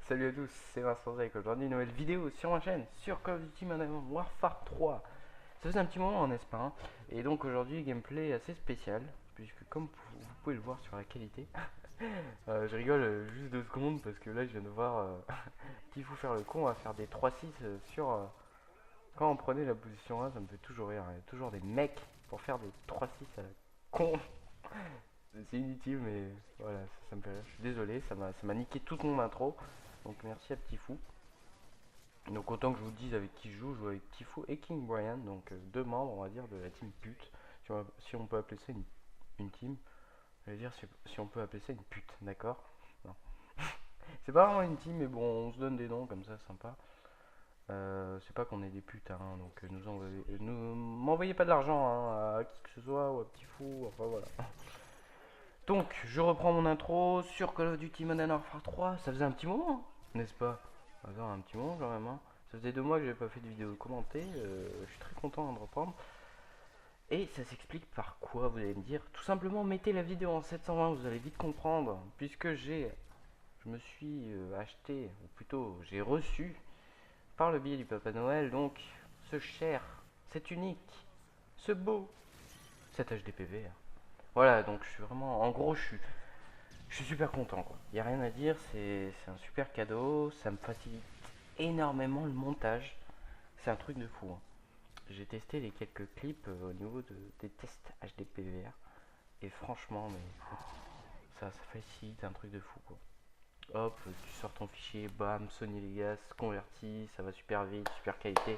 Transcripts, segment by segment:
Salut à tous, c'est Vincent Zek. Aujourd'hui, une nouvelle vidéo sur ma chaîne sur Call of Duty Modern Warfare 3. Ça faisait un petit moment, n'est-ce pas hein. Et donc aujourd'hui, gameplay assez spécial, puisque comme vous pouvez le voir sur la qualité, je rigole juste 2 secondes parce que là, je viens de voir qu'il faut faire le con à faire des 3-6 sur. Quand on prenait la position 1, ça me fait toujours rire. Il y a toujours des mecs pour faire des 3-6 à la con. C'est inutile, mais voilà, ça me fait rire. Je suis désolé, ça m'a niqué toute mon intro. Donc merci à Petit Fou. Donc autant que je vous dise avec qui je joue avec Petit Fou et King Brian. Donc 2 membres, on va dire, de la team pute. Si on peut appeler ça une team. Je veux dire si on peut appeler ça une pute, d'accord. Non. C'est pas vraiment une team, mais bon, on se donne des noms comme ça, sympa. C'est pas qu'on est des putes, hein, donc m'envoyez pas de l'argent hein, à qui que ce soit ou à Petit Fou, enfin voilà. Donc, je reprends mon intro sur Call of Duty Modern Warfare 3. Ça faisait un petit moment, n'est-ce pas? Attends, un petit moment quand même. Hein. Ça faisait 2 mois que j'avais pas fait de vidéo commentée. Je suis très content de reprendre. Et ça s'explique par quoi, vous allez me dire? Tout simplement, mettez la vidéo en 720, vous allez vite comprendre. Puisque je me suis acheté, ou plutôt j'ai reçu, par le biais du Papa Noël, donc ce cher, cet unique, ce beau, cet HDPV. Voilà, donc je suis vraiment, en gros, je suis super content quoi. Il n'y a rien à dire, c'est un super cadeau, ça me facilite énormément le montage. C'est un truc de fou. Hein. J'ai testé les quelques clips au niveau des tests HDPVR et franchement, mais ça facilite un truc de fou quoi. Hop, tu sors ton fichier, bam, Sony Vegas, converti, ça va super vite, super qualité,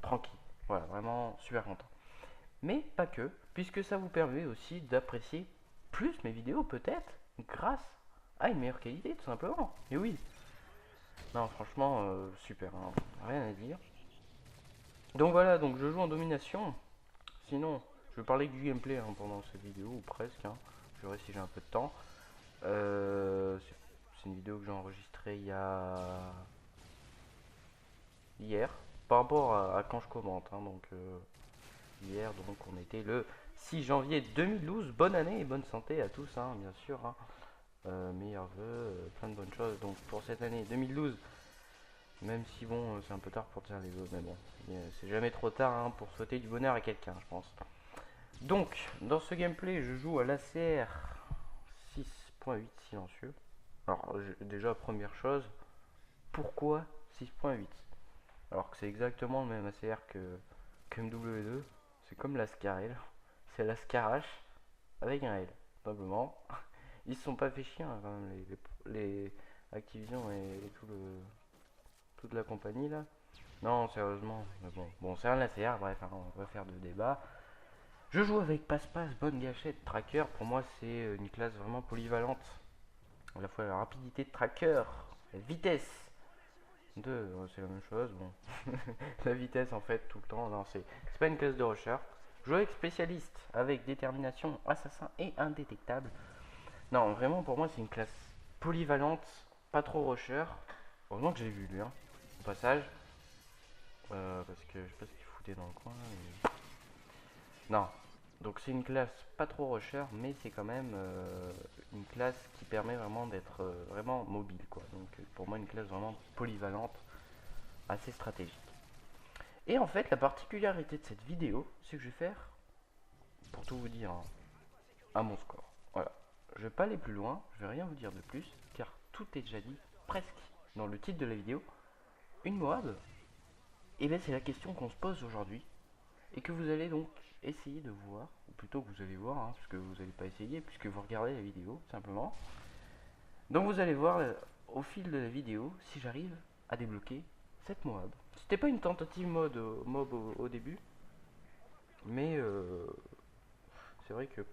tranquille. Voilà, vraiment super content. Mais pas que, puisque ça vous permet aussi d'apprécier plus mes vidéos peut-être grâce à une meilleure qualité tout simplement. Et oui, non franchement super, hein, rien à dire. Donc voilà, donc je joue en domination. Sinon, je vais parler du gameplay hein, pendant cette vidéo, ou presque. Hein. Je verrai si j'ai un peu de temps. C'est une vidéo que j'ai enregistrée hier, par rapport à quand je commente. Hein, donc hier, donc on était le 6 janvier 2012. Bonne année et bonne santé à tous, hein, bien sûr. Hein. Meilleurs vœux, plein de bonnes choses. Donc pour cette année 2012, même si bon, c'est un peu tard pour dire les vœux, mais bon, c'est jamais trop tard hein, pour souhaiter du bonheur à quelqu'un, je pense. Donc, dans ce gameplay, je joue à l'ACR 6.8 silencieux. Alors, déjà, première chose, pourquoi 6.8? Alors que c'est exactement le même ACR que MW2. C'est comme la Scarel. C'est la Scarache avec un L, simplement. Ils se sont pas fait chier hein, quand même, les Activision et toute la compagnie là. Non, sérieusement, mais bon, c'est un ACR, bref, hein, on va faire de débat. Je joue avec passe-passe, bonne gâchette, tracker. Pour moi, c'est une classe vraiment polyvalente. À la fois la rapidité de tracker, la vitesse de. C'est la même chose, bon. La vitesse en fait, tout le temps. Non, c'est pas une classe de rusher. Je joue avec spécialiste, avec détermination, assassin et indétectable. Non, vraiment, pour moi, c'est une classe polyvalente, pas trop rusher. Heureusement que j'ai vu lui, hein, au passage. Parce que je sais pas ce qu'il foutait dans le coin. Mais... Non. Donc c'est une classe pas trop rusher, mais c'est quand même une classe qui permet vraiment d'être vraiment mobile, quoi. Donc pour moi, une classe vraiment polyvalente, assez stratégique. Et en fait, la particularité de cette vidéo, c'est que je vais faire, pour tout vous dire, hein, à mon score. Voilà. Je vais pas aller plus loin, je vais rien vous dire de plus, car tout est déjà dit, presque, dans le titre de la vidéo. Une Moab, et bien c'est la question qu'on se pose aujourd'hui, et que vous allez donc essayer de voir, ou plutôt que vous allez voir, hein, puisque vous n'allez pas essayer, puisque vous regardez la vidéo, simplement. Donc vous allez voir au fil de la vidéo si j'arrive à débloquer cette Moab. C'était pas une tentative mob au début, mais c'est vrai que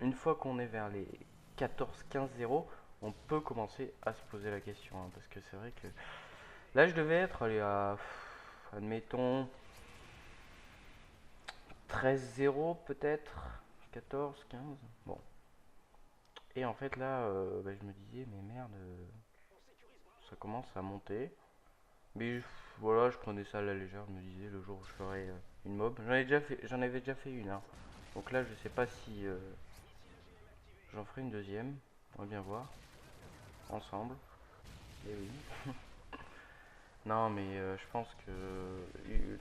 une fois qu'on est vers les 14-15-0, on peut commencer à se poser la question, hein, parce que c'est vrai que là je devais être allez, à, admettons, 13-0 peut-être, 14-15, bon. Et en fait là, bah, je me disais, mais merde, ça commence à monter. Mais voilà, je prenais ça à la légère, je me disais le jour où je ferai une mob. J'en avais déjà fait une. Hein. Donc là, je sais pas si j'en ferai une deuxième. On va bien voir ensemble. Eh oui. Non, mais je pense que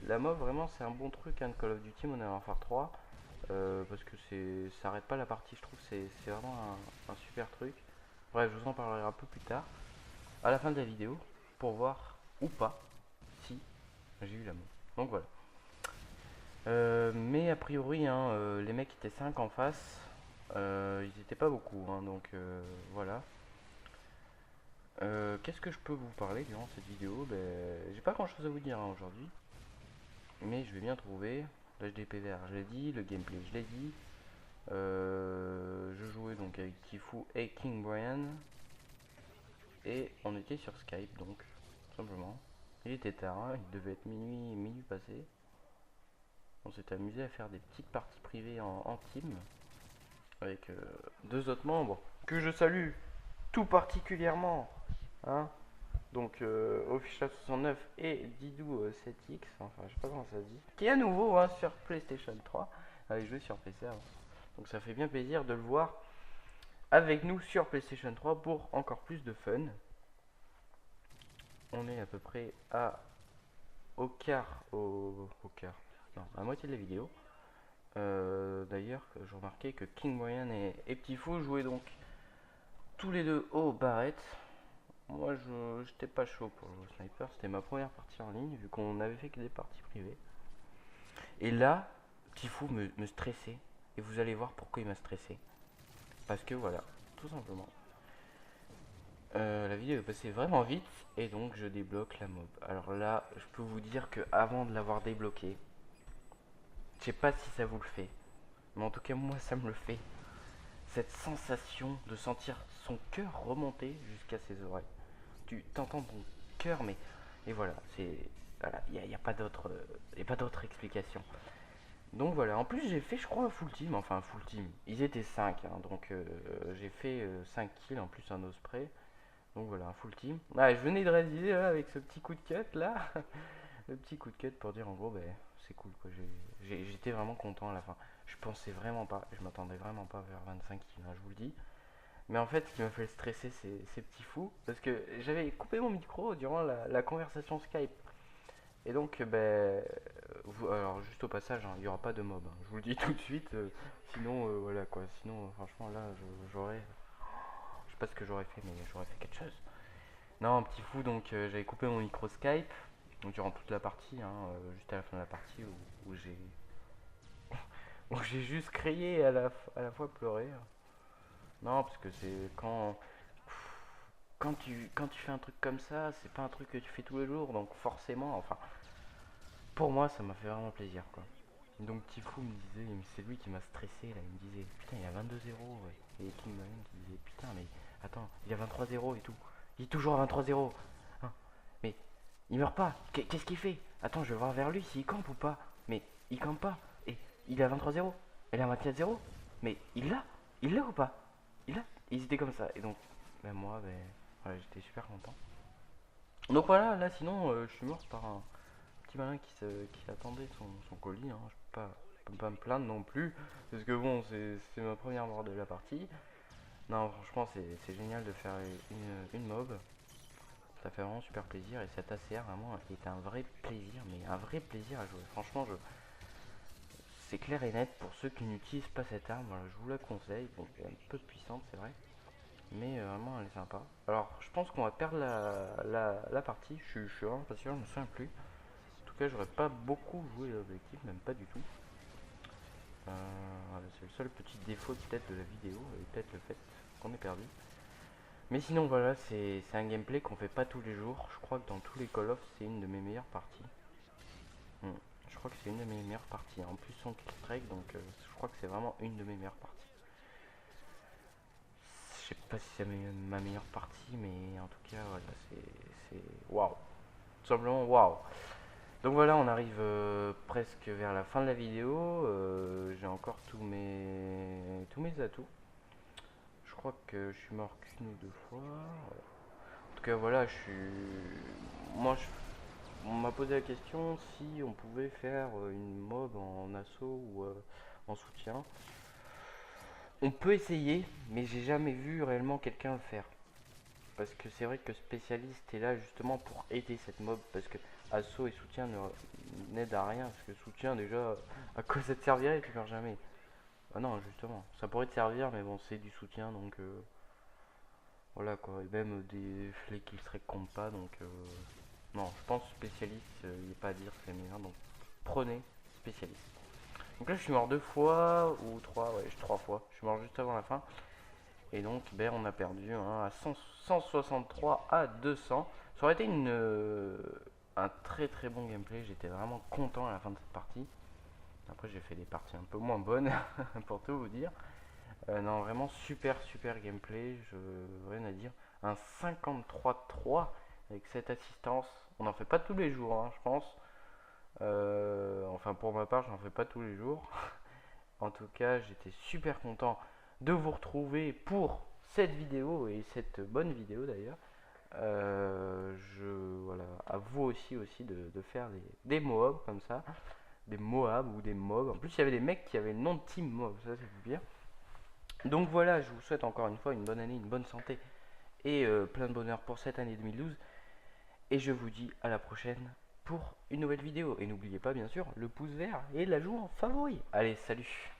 la MOB, vraiment, c'est un bon truc, hein, de Call of Duty Modern Warfare 3. Parce que ça arrête pas la partie, je trouve. C'est vraiment un super truc. Bref, je vous en parlerai un peu plus tard, à la fin de la vidéo, pour voir ou pas si j'ai eu la MOB. Donc voilà. Mais a priori, hein, les mecs étaient 5 en face. Ils étaient pas beaucoup, hein, donc voilà. Qu'est-ce que je peux vous parler durant cette vidéo? Ben, j'ai pas grand chose à vous dire, hein, aujourd'hui, mais je vais bien trouver. L'HDPVR, je l'ai dit, le gameplay, je l'ai dit. Je jouais donc avec Tifu et King Brian, et on était sur Skype, donc tout simplement. Il était tard, hein, il devait être minuit passé. On s'est amusé à faire des petites parties privées en team avec deux autres membres que je salue tout particulièrement, hein. Donc Official 69 et Didou 7X, enfin je sais pas comment ça se dit, qui est à nouveau, hein, sur PlayStation 3, avec joué sur PC avant. Donc ça fait bien plaisir de le voir avec nous sur PlayStation 3 pour encore plus de fun. On est à peu près au quart, non, à moitié de la vidéo. D'ailleurs, je remarquais que King Brian et Petit Fou jouaient donc tous les deux au Barrett. Moi, je j'étais pas chaud pour le sniper. C'était ma première partie en ligne, vu qu'on avait fait que des parties privées. Et là, Petit Fou me stressait. Et vous allez voir pourquoi il m'a stressé. Parce que voilà, tout simplement. La vidéo est passée vraiment vite. Et donc, je débloque la mob. Alors là, je peux vous dire que avant de l'avoir débloqué, je sais pas si ça vous le fait. Mais en tout cas, moi, ça me le fait. Cette sensation de sentir son cœur remonter jusqu'à ses oreilles. Tu t'entends ton cœur, mais et voilà, c'est voilà, y a pas d'autre explication. Donc voilà, en plus j'ai fait, je crois, un full team, enfin un full team. Ils étaient 5, hein, donc j'ai fait 5 kills en plus un osprey. Donc voilà, un full team. Ah, je venais de réaliser là, avec ce petit coup de cut là, le petit coup de cut pour dire en gros, ben c'est cool quoi. J'étais vraiment content à la fin. Je pensais vraiment pas, je m'attendais vraiment pas vers 25 kills, hein, je vous le dis. Mais en fait, ce qui m'a fait stresser, c'est ces petits fous. Parce que j'avais coupé mon micro durant la conversation Skype. Et donc, alors juste au passage, hein, il n'y aura pas de mob, hein. Je vous le dis tout de suite. Sinon, voilà quoi. Sinon, franchement, là, j'aurais. Je sais pas ce que j'aurais fait, mais j'aurais fait quelque chose. Non, un petit fou, donc j'avais coupé mon micro Skype. Donc, durant toute la partie, hein, juste à la fin de la partie où j'ai. Où j'ai juste crié et à la fois pleuré. Non, parce que c'est quand tu fais un truc comme ça, c'est pas un truc que tu fais tous les jours, donc forcément, enfin, pour moi, ça m'a fait vraiment plaisir, quoi. Donc Tifou me disait, mais c'est lui qui m'a stressé, là, il me disait, putain, il y a 22-0, ouais. Et King Lion qui disait, putain, mais attends, il y a 23-0 et tout. Il est toujours à 23-0. Hein, mais il meurt pas, qu'est-ce qu'il fait? Attends, je vais voir vers lui s'il campe ou pas. Mais il campe pas, et il est à 23-0, elle est à 24-0. Mais il l'a ou pas? Il l'a. Ils étaient comme ça, et donc, ben moi, ben, voilà, j'étais super content. Donc voilà, là sinon, je suis mort par un petit malin qui attendait son colis, hein. Je peux pas me plaindre non plus, parce que bon, c'est ma première mort de la partie. Non, franchement, c'est génial de faire une mob. Ça fait vraiment super plaisir, et cet ACR vraiment est un vrai plaisir, mais un vrai plaisir à jouer. Franchement, c'est clair et net pour ceux qui n'utilisent pas cette arme, voilà, je vous la conseille. Bon, elle est un peu puissante, c'est vrai, mais vraiment elle est sympa. Alors, je pense qu'on va perdre la partie, je suis vraiment pas sûr, je me souviens plus. En tout cas, j'aurais pas beaucoup joué l'objectif, même pas du tout. Voilà, c'est le seul petit défaut peut-être de la vidéo, et peut-être le fait qu'on ait perdu. Mais sinon, voilà, c'est un gameplay qu'on fait pas tous les jours. Je crois que dans tous les Call of, c'est une de mes meilleures parties. Je crois que c'est une de mes meilleures parties. En plus, son kill-strike, donc je crois que c'est vraiment une de mes meilleures parties. Je sais pas si c'est ma meilleure partie, mais en tout cas, voilà, c'est waouh. Tout simplement waouh. Donc voilà, on arrive presque vers la fin de la vidéo. J'ai encore tous mes atouts. Je crois que je suis mort qu'une ou deux fois. En tout cas, voilà, je suis. Moi, on m'a posé la question si on pouvait faire une mob en assaut ou en soutien. On peut essayer, mais j'ai jamais vu réellement quelqu'un le faire. parce que c'est vrai que spécialiste est là justement pour aider cette mob, parce que assaut et soutien n'aident à rien, parce que soutien déjà, à quoi ça te servirait, tu meurs jamais. Ah non, justement, ça pourrait te servir, mais bon, c'est du soutien, donc voilà quoi, et même des flics qui se comptent pas, donc non, je pense spécialiste, il n'y a pas à dire, c'est meilleur, donc prenez spécialiste. Donc là, je suis mort 2 fois, ou 3, ouais, 3 fois, je suis mort juste avant la fin, et donc ben, on a perdu hein, à 163 à 200. Ça aurait été un très très bon gameplay, j'étais vraiment content à la fin de cette partie. Après, j'ai fait des parties un peu moins bonnes, pour tout vous dire. Non, vraiment super super gameplay, je rien à dire. Un 53-3 avec cette assistance. On n'en fait pas tous les jours, hein, je pense. Enfin, pour ma part, j'en fais pas tous les jours. En tout cas, j'étais super content de vous retrouver pour cette vidéo et cette bonne vidéo d'ailleurs. Voilà, à vous aussi de faire des Moab comme ça, des Moab ou des mobs. En plus, il y avait des mecs qui avaient le nom de Team Mob, ça c'est bien. Donc voilà, je vous souhaite encore une fois une bonne année, une bonne santé et plein de bonheur pour cette année 2012. Et je vous dis à la prochaine pour une nouvelle vidéo. Et n'oubliez pas bien sûr le pouce vert et la joue en favori. Allez, salut!